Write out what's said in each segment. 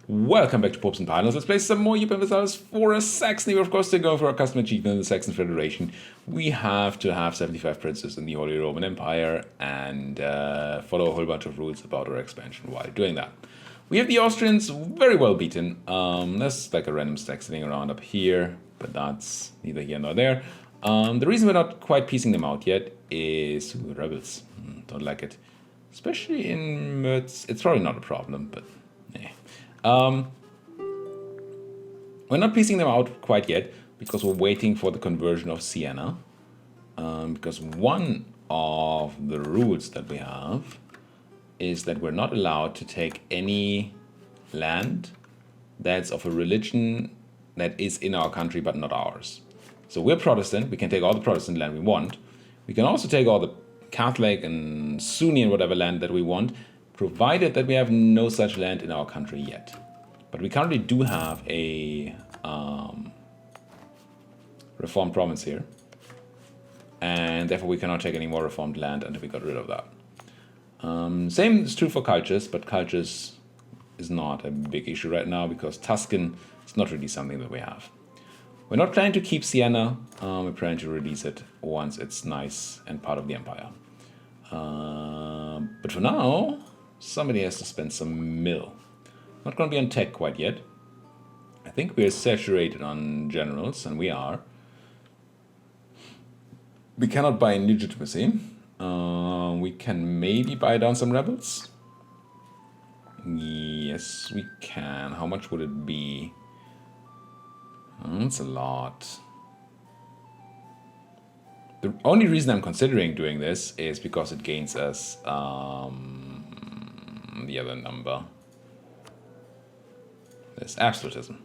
Welcome back to Popes and Pilots. Let's play some more Europa Universalis for Saxony. We're of course still going for our custom achievement in the Saxon Federation. We have to have 75 princes in the Holy Roman Empire and follow a whole bunch of rules about our expansion while doing that. We have the Austrians very well beaten. There's like a random stack sitting around up here, but that's neither here nor there. The reason we're not quite piecing them out yet is rebels. Don't like it. Especially in Mertz. It's probably not a problem, but we're not piecing them out quite yet because we're waiting for the conversion of Siena. Because one of the rules that we have is that we're not allowed to take any land that's of a religion that is in our country but not ours. So we're Protestant, we can take all the Protestant land we want. We can also take all the Catholic and Sunni and whatever land that we want, provided that we have no such land in our country yet. But we currently do have a reformed province here, and therefore we cannot take any more reformed land until we got rid of that. Same is true for cultures, but cultures is not a big issue right now because Tuscan is not really something that we have. We're not planning to keep Siena, we're planning to release it once it's nice and part of the empire. But for now, somebody has to spend some mill. Not going to be on tech quite yet. I think we're saturated on generals, and we are. We cannot buy in legitimacy. We can maybe buy down some rebels. Yes, we can. How much would it be? That's a lot. The only reason I'm considering doing this is because it gains us the other number. There's absolutism,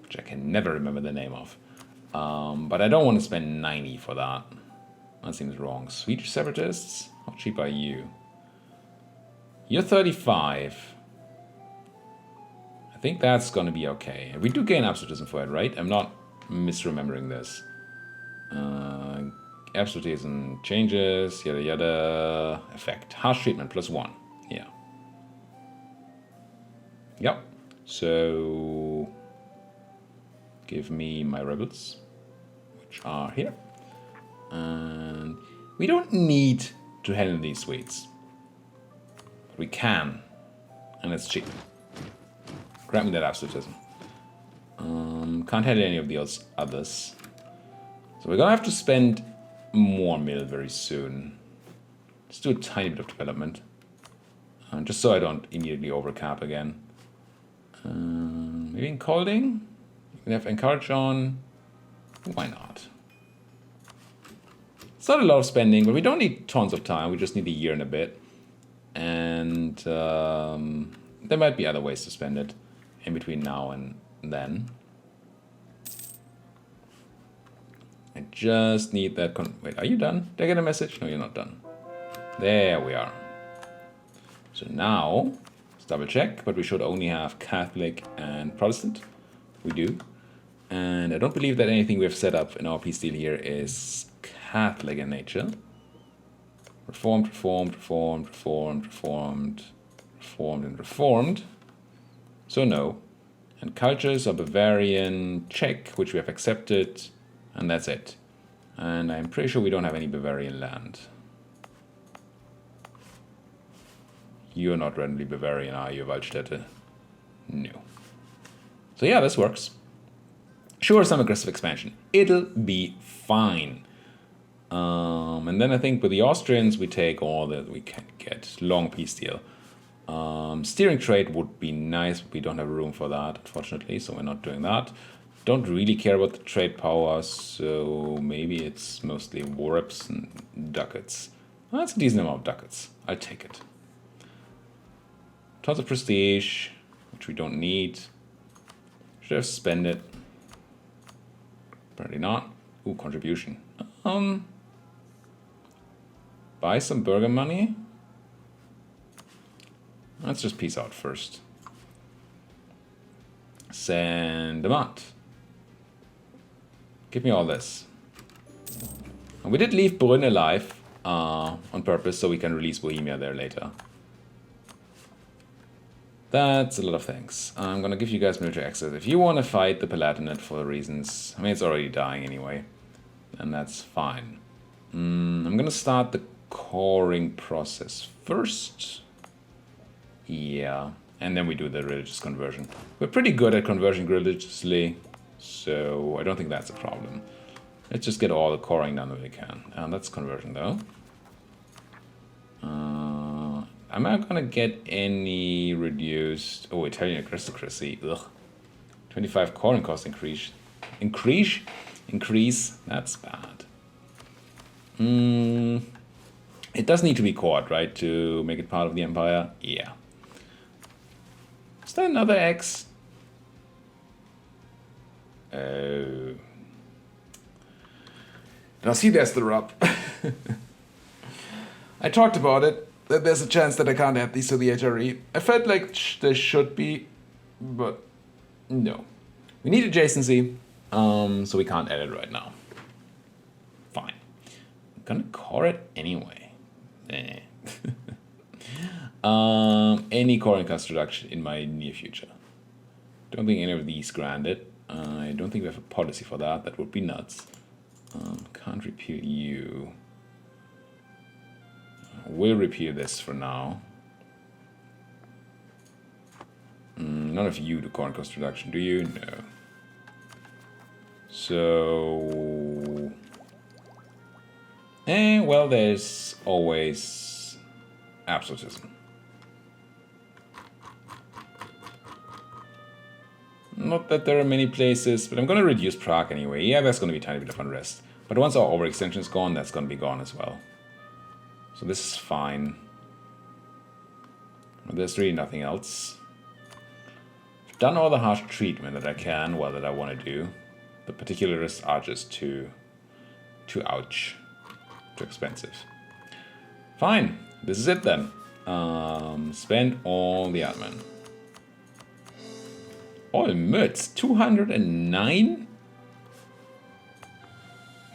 which I can never remember the name of. But I don't want to spend 90 for that. That seems wrong. Swedish separatists? How cheap are you? You're 35. I think that's going to be okay. We do gain absolutism for it, right? I'm not misremembering this. Absolutism changes, yada yada. Effect. Harsh treatment +1. Yeah. Yep. So give me my rebels, which are here. And we don't need to handle these Swedes. But we can. And it's cheap. Grant me that absolutism. Can't handle any of the others. So we're gonna have to spend more mill very soon. Let's do a tiny bit of development. Just so I don't immediately overcap again. Maybe in Colding? We can have encourage on. Why not? It's not a lot of spending, but we don't need tons of time. We just need a year and a bit. And there might be other ways to spend it in between now and then. I just need that. Wait, are you done? Did I get a message? No, you're not done. There we are. So now, let's double check, but we should only have Catholic and Protestant. We do. And I don't believe that anything we have set up in our peace deal here is Catholic in nature. Reformed, reformed, reformed, reformed, reformed, reformed, and reformed. So no. And cultures are Bavarian, Czech, which we have accepted, and that's it. And I'm pretty sure we don't have any Bavarian land. You're not randomly Bavarian, are you, Waldstätte? No. So yeah, this works. Sure, some aggressive expansion. It'll be fine. And then I think with the Austrians, we take all that we can get. Long peace deal. Steering trade would be nice, but we don't have room for that, unfortunately, so we're not doing that. Don't really care about the trade power, so maybe it's mostly warps and ducats. Well, that's a decent amount of ducats. I'll take it. Tons of prestige, which we don't need. Should have spent it. Apparently not. Ooh, contribution. Buy some burger money. Let's just peace out first. Send them out. Give me all this. And we did leave Brünn alive on purpose so we can release Bohemia there later. That's a lot of things. I'm gonna give you guys military access. If you want to fight the Palatinate for reasons, I mean, it's already dying anyway, and that's fine. I'm gonna start the coring process first. Yeah, and then we do the religious conversion. We're pretty good at conversion religiously, so I don't think that's a problem. Let's just get all the coring done that we can. And that's conversion though. Am I gonna get any reduced? Oh, Italian aristocracy. Ugh. 25 coring cost increase. Increase. That's bad. It does need to be cored, right, to make it part of the empire? Yeah. Is there another X? Oh. Now see, there's the rub. I talked about it, that there's a chance that I can't add these to the HRE. I felt like there should be, but no. We need adjacency, so we can't add it right now. Fine. I'm gonna core it anyway. Any coring cost reduction in my near future. Don't think any of these granted. I don't think we have a policy for that. That would be nuts. Can't repeal you. We'll repeal this for now. None of you do coring cost reduction, do you? No. So... well, there's always absolutism. Not that there are many places, but I'm going to reduce Prague anyway. Yeah, there's going to be a tiny bit of unrest. But once our overextension is gone, that's going to be gone as well. So this is fine. But there's really nothing else. I've done all the harsh treatment that I can, well, that I want to do. The particularists are just too ouch. Too expensive. Fine. This is it then. Spend all the admin. All Mütz, 209?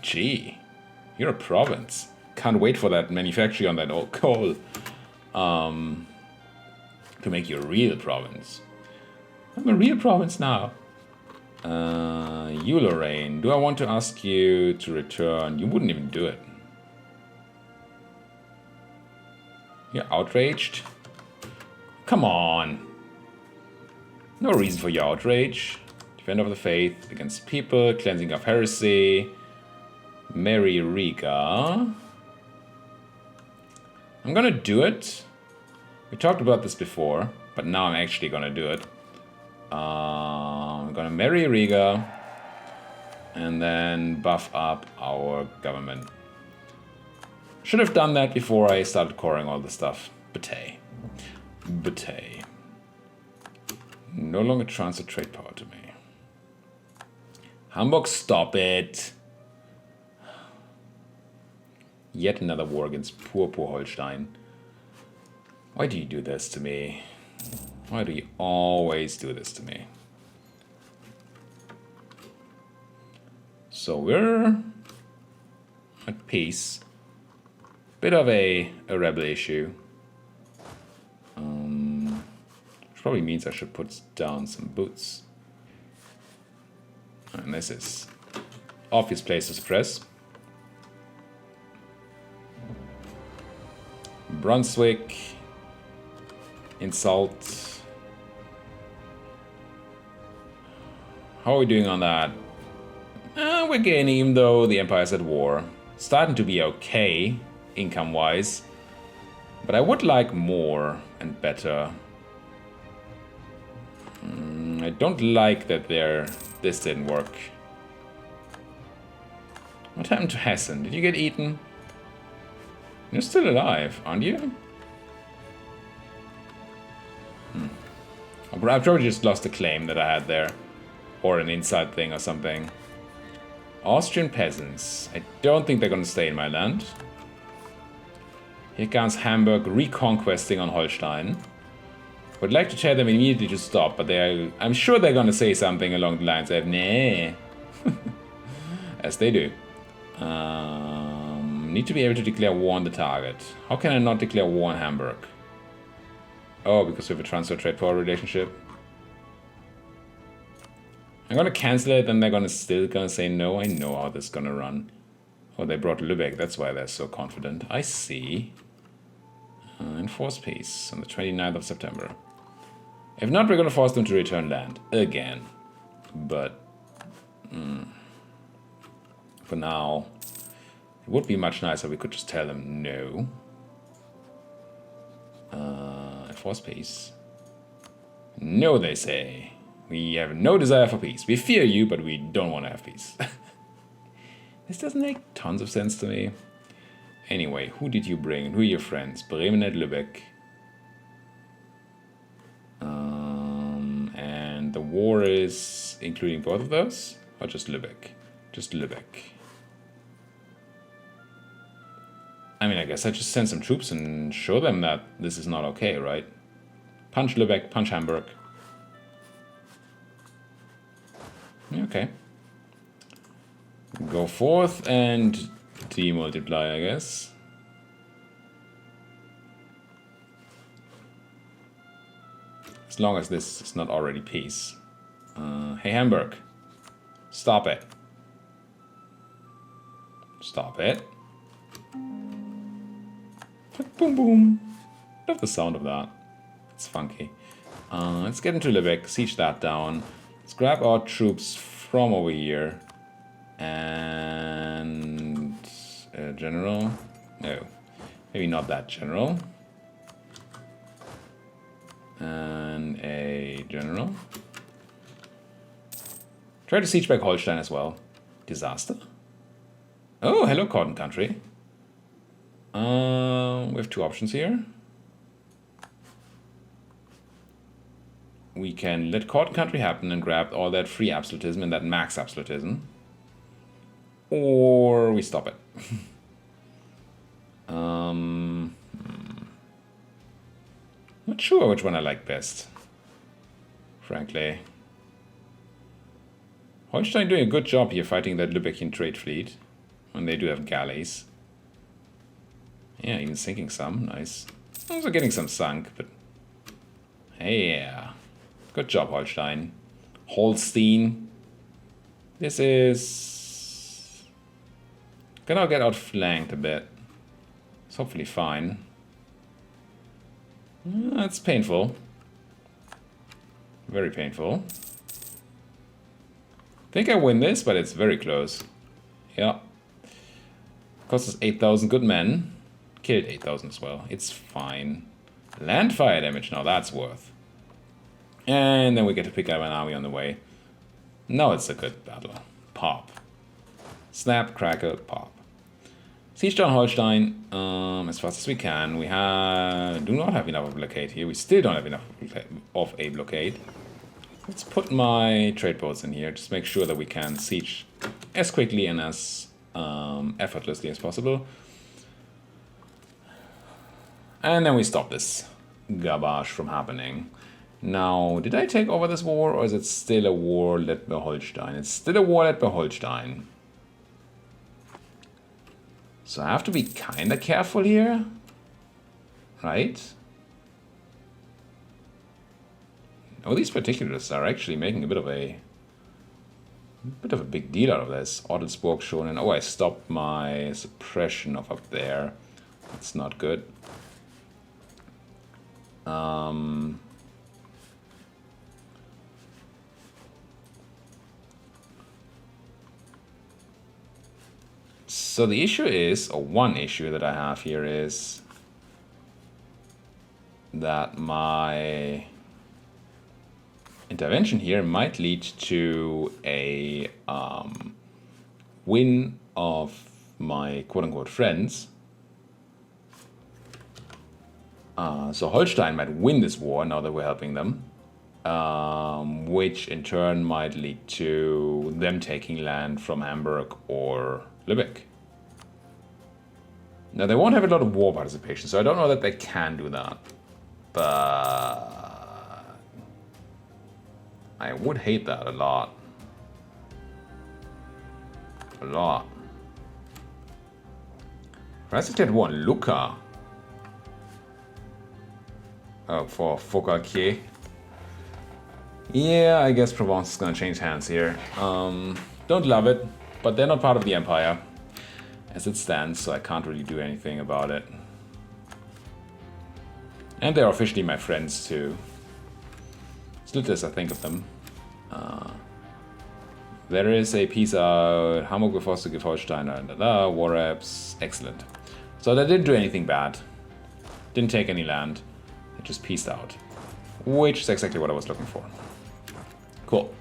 Gee, you're a province. Can't wait for that manufactory on that old coal to make you a real province. I'm a real province now. You, Lorraine, do I want to ask you to return? You wouldn't even do it. You're outraged? Come on. No reason for your outrage. Defender of the faith against people, cleansing of heresy. Mary Riga. I'm gonna do it. We talked about this before, but now I'm actually gonna do it. I'm gonna marry Riga and then buff up our government. Should have done that before I started coring all the stuff. Bate. No longer transfer trade power to me. Hamburg, stop it. Yet another war against poor Holstein. Why do you do this to me? Why do you always do this to me? So we're at peace. Bit of a rebel issue. Which probably means I should put down some boots. And this is obvious place to suppress. Brunswick. Insult. How are we doing on that? We're gaining, even though the Empire's at war. Starting to be okay, income-wise. But I would like more and better. I don't like that this didn't work. What happened to Hessen? Did you get eaten? You're still alive, aren't you? I probably just lost a claim that I had there. Or an inside thing or something. Austrian peasants. I don't think they're gonna stay in my land. Here comes Hamburg reconquesting on Holstein. Would like to tell them immediately to stop, but I'm sure they're gonna say something along the lines of nah. As they do. Need to be able to declare war on the target. How can I not declare war on Hamburg? Oh, because we have a transfer trade power relationship. I'm gonna cancel it, and they're still gonna say no. I know how this is gonna run. Oh, they brought Lübeck. That's why they're so confident. I see. Enforce peace on the 29th of September. If not, we're gonna force them to return land again. But for now, it would be much nicer if we could just tell them no. Enforce peace. No, they say. We have no desire for peace. We fear you, but we don't want to have peace. This doesn't make tons of sense to me. Anyway, who did you bring? Who are your friends? Bremen and Lübeck. And the war is including both of those? Or just Lübeck? Just Lübeck. I mean, I guess I just send some troops and show them that this is not okay, right? Punch Lübeck, punch Hamburg. Okay. Go forth and demultiply, I guess. As long as this is not already peace. Hey, Hamburg. Stop it. Stop it. Boom, boom. Love the sound of that. It's funky. Let's get into Lübeck, siege that down. Let's grab our troops from over here. And a general. No, maybe not that general. And a general. Try to siege back Holstein as well. Disaster. Oh, hello, Cotton Country. We have two options here. We can let Cotton Country happen and grab all that free absolutism and that max absolutism. Or we stop it. Not sure which one I like best, frankly. Holstein doing a good job here fighting that Lübeckian trade fleet. And they do have galleys. Yeah, even sinking some. Nice. Also getting some sunk, but... yeah. Good job, Holstein. Holstein. This is... gonna get outflanked a bit. It's hopefully fine. It's painful. Very painful. Think I win this, but it's very close. Yeah. Cost us 8,000 good men. Killed 8,000 as well. It's fine. Land fire damage, now that's worth. And then we get to pick up an army on the way. Now it's a good battle. Pop. Snap, crackle, pop. Siege down Holstein as fast as we can. We do not have enough of a blockade here. We still don't have enough of a blockade. Let's put my trade boats in here. Just make sure that we can siege as quickly and as effortlessly as possible. And then we stop this garbage from happening. Now, did I take over this war, or is it still a war led by Holstein? It's still a war led by Holstein. So I have to be kind of careful here, right? Oh, these particulars are actually making a bit of a big deal out of this. Adelsburg shown, and oh, I stopped my suppression of up there. That's not good. So the issue is, or one issue that I have here is that my intervention here might lead to a win of my quote-unquote friends. So Holstein might win this war now that we're helping them, which in turn might lead to them taking land from Hamburg or Lübeck. Now, they won't have a lot of war participation, so I don't know that they can do that. But I would hate that a lot. A lot. France declared war on Lucca. Oh, for Focalquier. Yeah, I guess Provence is gonna change hands here. Don't love it, but they're not part of the Empire as it stands, so I can't really do anything about it. And they're officially my friends too. As little as I think of them. There is a peace out, Hamburg bevorzugt Holstein, war apps, excellent. So they didn't do anything bad. Didn't take any land. They just peaced out. Which is exactly what I was looking for. Cool.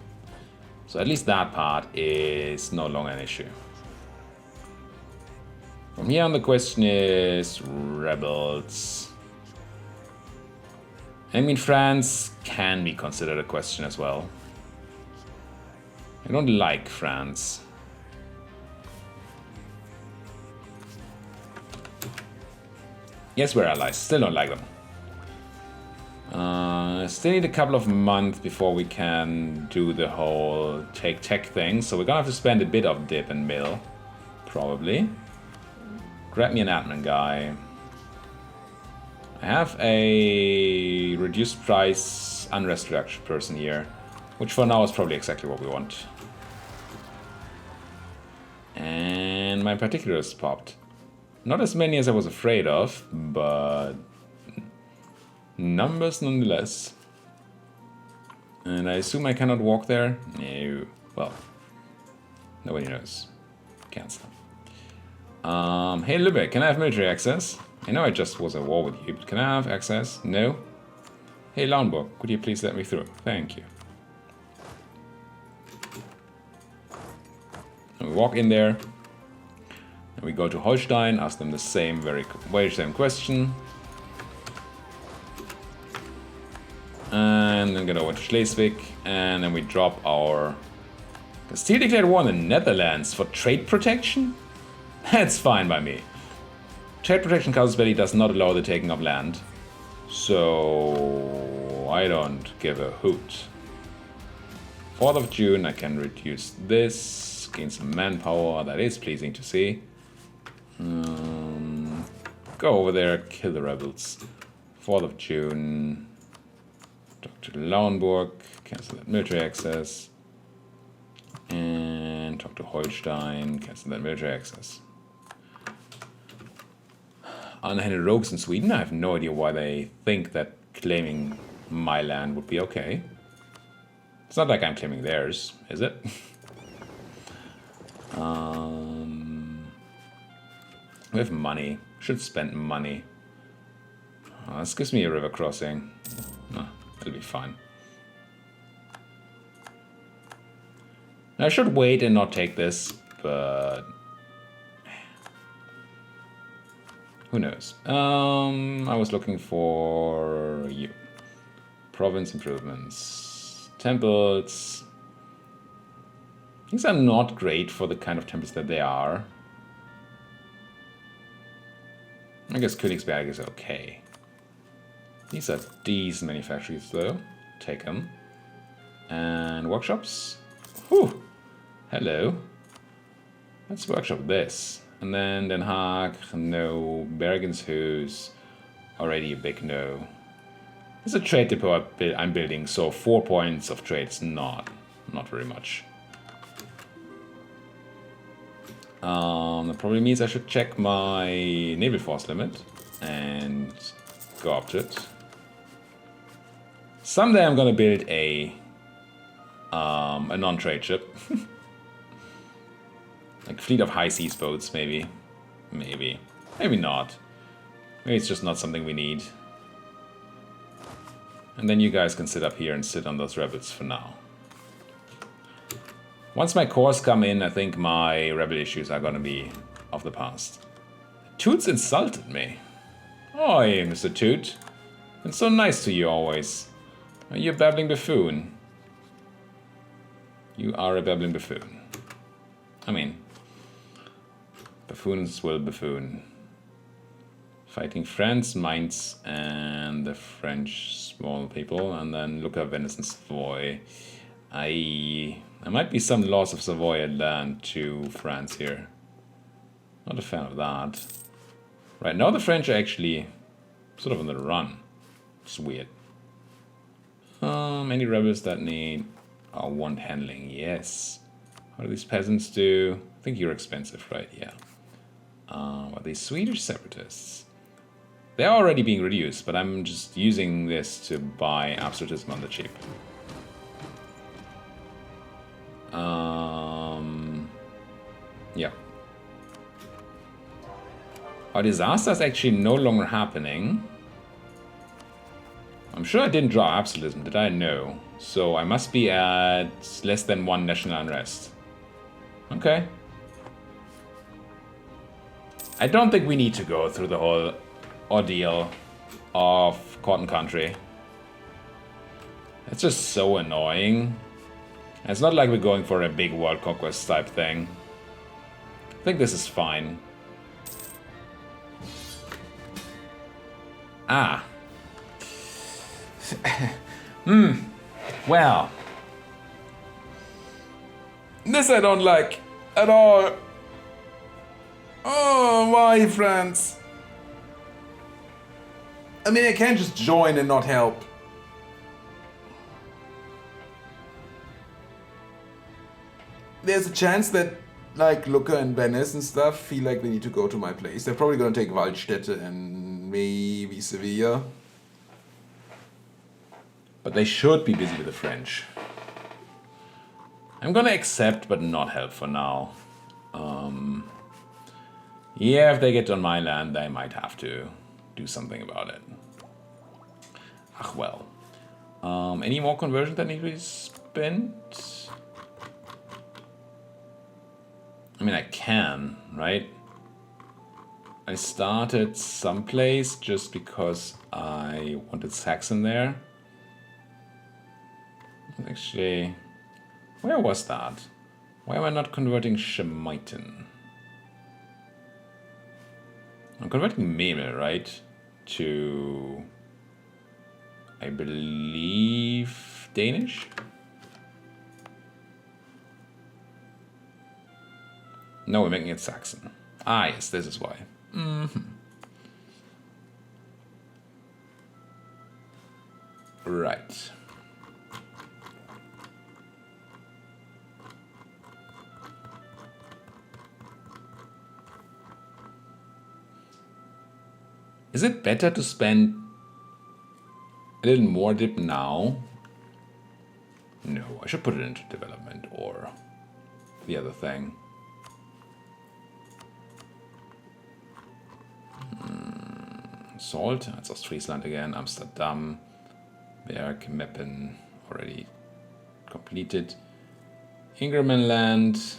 So at least that part is no longer an issue. From here on, the question is rebels. I mean, France can be considered a question as well. I don't like France. Yes, we're allies. Still don't like them. Still need a couple of months before we can do the whole take tech thing. So we're gonna have to spend a bit of dip and mill. Probably. Grab me an admin guy. I have a reduced price unrest reduction person here. Which for now is probably exactly what we want. And my particulars popped. Not as many as I was afraid of, but numbers nonetheless. And I assume I cannot walk there? No. Well, nobody knows. Cancel. Hey Lübeck, can I have military access? I know I just was at war with you, but can I have access? No? Hey Lauenburg, could you please let me through? Thank you. And we walk in there. And we go to Holstein, ask them the same same question. And then get over to Schleswig, and then we drop our Castile declared war on the Netherlands for trade protection? That's fine by me. Trade protection casus belli does not allow the taking of land. So I don't give a hoot. 4th of June, I can reduce this, gain some manpower, that is pleasing to see. Go over there, kill the rebels. 4th of June. Talk to Lauenburg, cancel that military access. And talk to Holstein, cancel that military access. Unhandled rogues in Sweden, I have no idea why they think that claiming my land would be okay. It's not like I'm claiming theirs, is it? We have money. Should spend money. Oh, this gives me a river crossing. Oh, it'll be fine. I should wait and not take this, but who knows? I was looking for you. Province improvements. Temples. These are not great for the kind of temples that they are. I guess Königsberg is okay. These are decent manufacturers though. Take them. And workshops. Whew. Hello. Let's workshop this. And then Den Haag, no. Bergenshus, already a big no. There's a trade depot I'm building, so 4 points of trade is not very much. That probably means I should check my naval force limit and go up to it. Someday I'm gonna build a non-trade ship. Like fleet of high seas boats, maybe. Maybe not. Maybe it's just not something we need. And then you guys can sit up here and sit on those rebels for now. Once my cores come in, I think my rebel issues are gonna be of the past. Toots insulted me. Oi, Mr. Toot. It's so nice to you always. You a babbling buffoon. You are a babbling buffoon. I mean, buffoons will buffoon. Fighting France, Mainz, and the French small people, and then Lucca, Venice, and Savoy. There might be some loss of Savoy land to France here. Not a fan of that. Right now the French are actually sort of on the run. It's weird. Any rebels that need or want handling? Yes. What do these peasants do? I think you're expensive, right? Yeah. Are they Swedish separatists? They're already being reduced, but I'm just using this to buy absolutism on the cheap. Yeah. Our disaster is actually no longer happening. I'm sure I didn't draw absolutism, did I? No. So I must be at less than 1 national unrest. Okay. I don't think we need to go through the whole ordeal of Cotton Country. It's just so annoying. It's not like we're going for a big world conquest type thing. I think this is fine. Ah. Well. This I don't like at all. Oh, why, France? I mean, I can't just join and not help. There's a chance that, like, Lucca and Venice and stuff feel like they need to go to my place. They're probably going to take Waldstätte and maybe Sevilla. But they should be busy with the French. I'm going to accept but not help for now. Yeah, if they get on my land, they might have to do something about it. Ach well. Any more conversions that need to be spent? I mean, I can, right? I started someplace just because I wanted Saxon there. Actually, where was that? Why am I not converting Schemiten? I'm converting Memel, right? To, I believe, Danish? No, we're making it Saxon. Ah, yes, this is why. Right. Is it better to spend a little more dip now? No, I should put it into development or the other thing. Salt, that's Ostfriesland again, Amsterdam, Berg, Meppen, already completed. Ingermanland.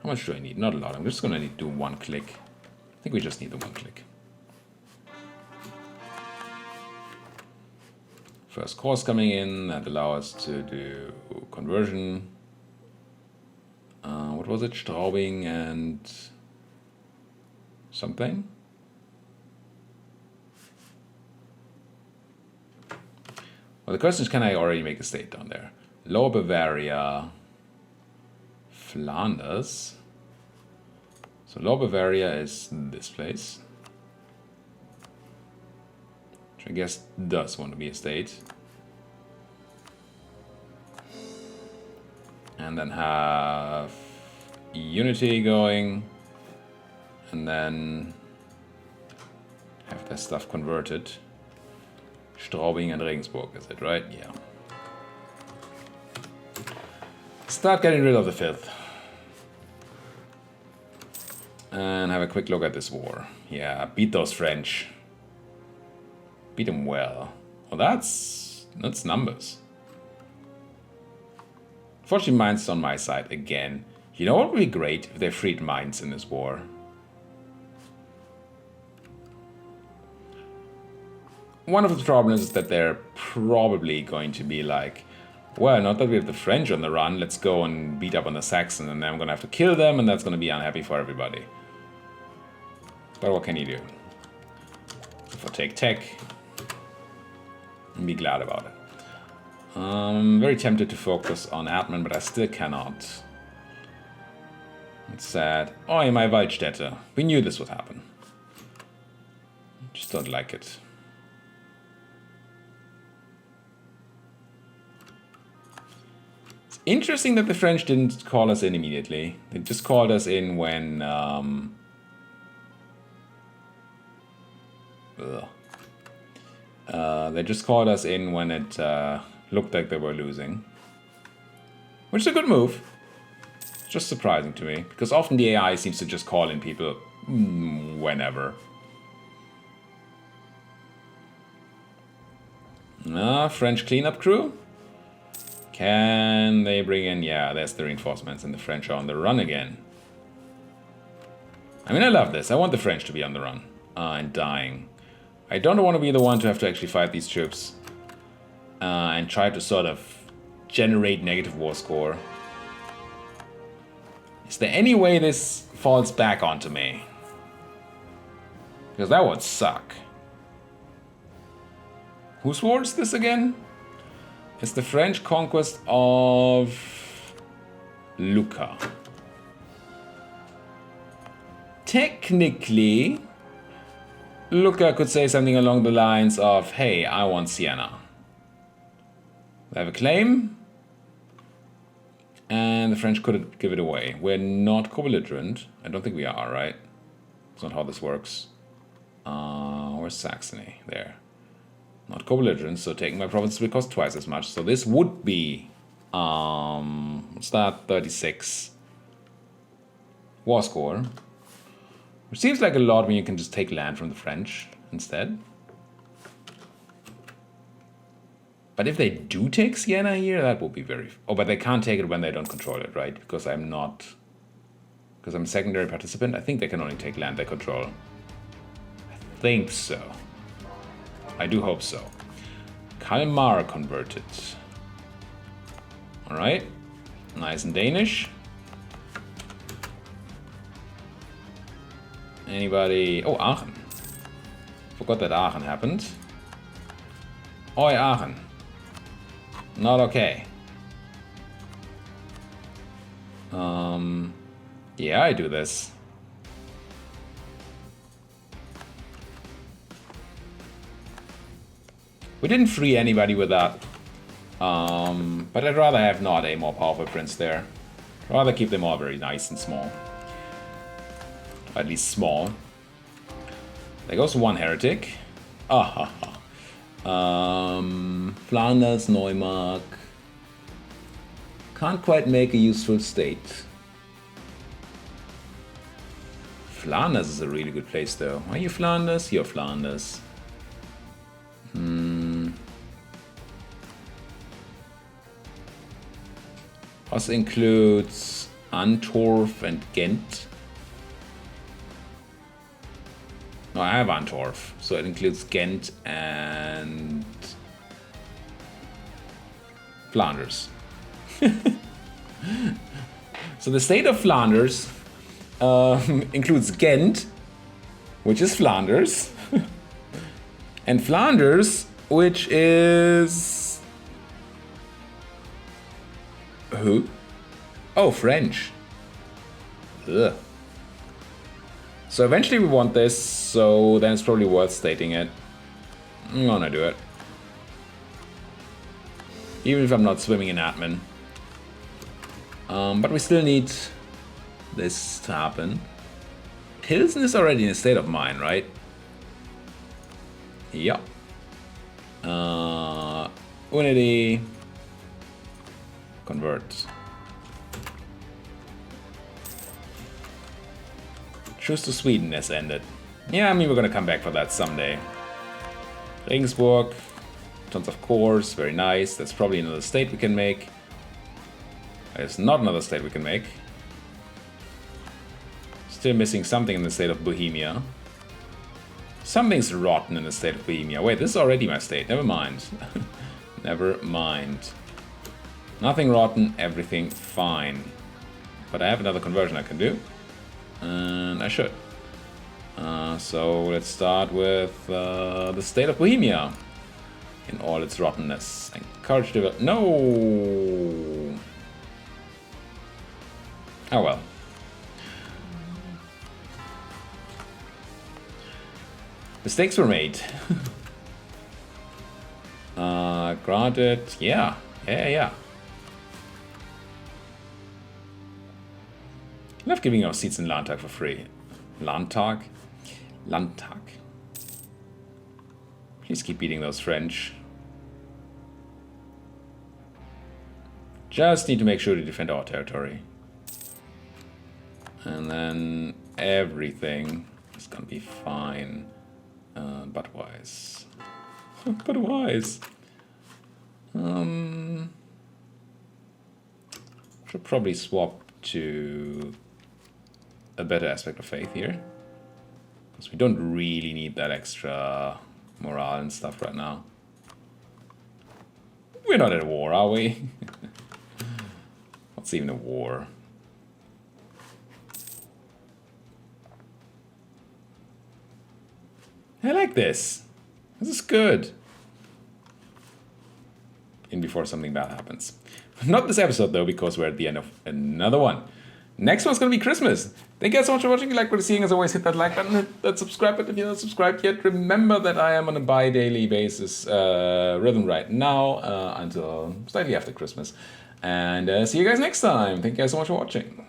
How much do I need? Not a lot, I'm just gonna need to do 1 click. I think we just need the 1 click. First course coming in that allow us to do conversion. What was it? Straubing and something? Well, the question is, can I already make a state down there? Lower Bavaria, Flanders. So Lower Bavaria is this place, which I guess does want to be a state. And then have unity going, and then have their stuff converted. Straubing and Regensburg, is it right? Yeah. Start getting rid of the filth. And have a quick look at this war. Yeah, beat those French. Beat them well. Well, that's numbers. Fortunately, Mainz is on my side again. You know what would be great if they freed Mainz in this war? One of the problems is that they're probably going to be like, well, not that we have the French on the run, let's go and beat up on the Saxon, and then I'm going to have to kill them, and that's going to be unhappy for everybody. But what can you do? So take tech and be glad about it. I'm very tempted to focus on admin, but I still cannot. It's sad. Oh, my Waldstätte. We knew this would happen. Just don't like it. It's interesting that the French didn't call us in immediately. They just called us in when... they just called us in when it looked like they were losing. Which is a good move. It's just surprising to me, because often the AI seems to just call in people whenever. French cleanup crew. Can they bring in... Yeah, there's the reinforcements, and the French are on the run again. I mean, I love this. I want the French to be on the run and dying. I don't want to be the one to have to actually fight these troops and try to sort of generate negative war score. Is there any way this falls back onto me? Because that would suck. Whose war is this again? It's the French conquest of Lucca. Technically, Lucca could say something along the lines of, hey, I want Siena. They have a claim, and the French couldn't give it away. We're not co-belligerent. I don't think we are, right? That's not how this works. Where's Saxony? There. Not co-belligerent, so taking my province will cost twice as much. So this would be, what's that, 36 war score. Which seems like a lot when you can just take land from the French instead. But if they do take Siena here, that would be very... Oh, but they can't take it when they don't control it, right? Because I'm not... Because I'm a secondary participant. I think they can only take land they control. I think so. I do hope so. Kalmar converted. Alright. Nice and Danish. Anybody... Oh, Aachen. Forgot that Aachen happened. Oi, Aachen. Not okay. Yeah, I do this. We didn't free anybody with that. But I'd rather have not a more powerful prince there. I'd rather keep them all very nice and small. At least small. There goes one heretic. Flanders, Neumark. Can't quite make a useful state. Flanders is a really good place though. Are you Flanders? You're Flanders. Also includes Antwerp and Ghent. No, I have Antwerp, so it includes Ghent and Flanders. So the state of Flanders includes Ghent, which is Flanders, and Flanders, which is... Who? Oh, French. Ugh. So eventually we want this, so then it's probably worth stating it. I'm gonna do it. Even if I'm not swimming in admin. But we still need this to happen. Pilsen is already in a state of mind, right? Yep. Unity. Convert. Truce to Sweden has ended. Yeah, I mean, we're gonna come back for that someday. Regensburg. Tons of cores, very nice. That's probably another state we can make. There's not another state we can make. Still missing something in the state of Bohemia. Something's rotten in the state of Bohemia. Wait, this is already my state. Never mind. Never mind. Nothing rotten, everything fine. But I have another conversion I can do. And I should. So let's start with the state of Bohemia. In all its rottenness. Encourage development. No! Oh well. Mistakes were made. Granted, yeah. I love giving our seats in Landtag for free. Landtag? Landtag. Please keep beating those French. Just need to make sure to defend our territory. And then everything is gonna be fine. But wise. But wise. Should probably swap to a better aspect of faith here. Because we don't really need that extra morale and stuff right now. We're not at war, are we? What's even a war? I like this. This is good. In before something bad happens. Not this episode though, because we're at the end of another one. Next one's gonna be Christmas. Thank you guys so much for watching. If you like what you're seeing, as always, hit that like button, hit that subscribe button if you're not subscribed yet. Remember that I am on a bi-daily basis rhythm right now until slightly after Christmas. And see you guys next time. Thank you guys so much for watching.